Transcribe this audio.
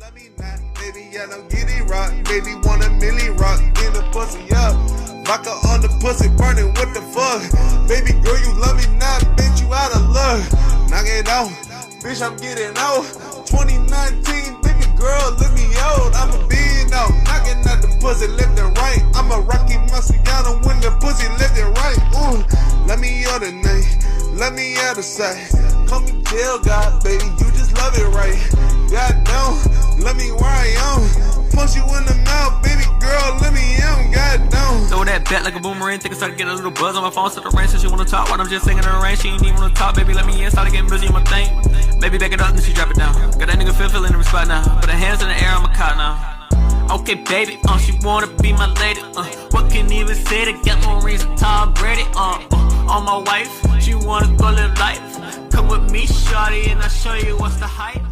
love me not, baby, I don't get it rock. Baby, want a milli rock in the pussy, yeah. Vodka on the pussy, burning, what the fuck? Baby girl, you love me not, bitch, you out of luck. Knock it out, bitch, I'm getting out. 2019, baby girl, look me out. I'm a being out, knocking out the pussy left and right. I'm a Rocky Marciano when the pussy left and right. Ooh, let me out tonight, let me out of sight. Call me jail God, baby, you just love it right. Goddamn, let me where I am. Punch you in the mouth, baby girl, let me in. Goddamn. Throw that back like a boomerang, think I started getting a little buzz on my phone. Set the rain, so she wanna talk while I'm just singing in the rain. She ain't even wanna talk, baby, let me in. Started getting busy on my thing. Baby, back it up, then she drop it down. Got that nigga feel in every spot now. Put her hands in the air, I'm a cop now. Okay, baby, she wanna be my lady, what can even say to get more rings to Tom Brady, on my wife, she wanna go live life. Come with me, shawty, and I'll show you what's the hype.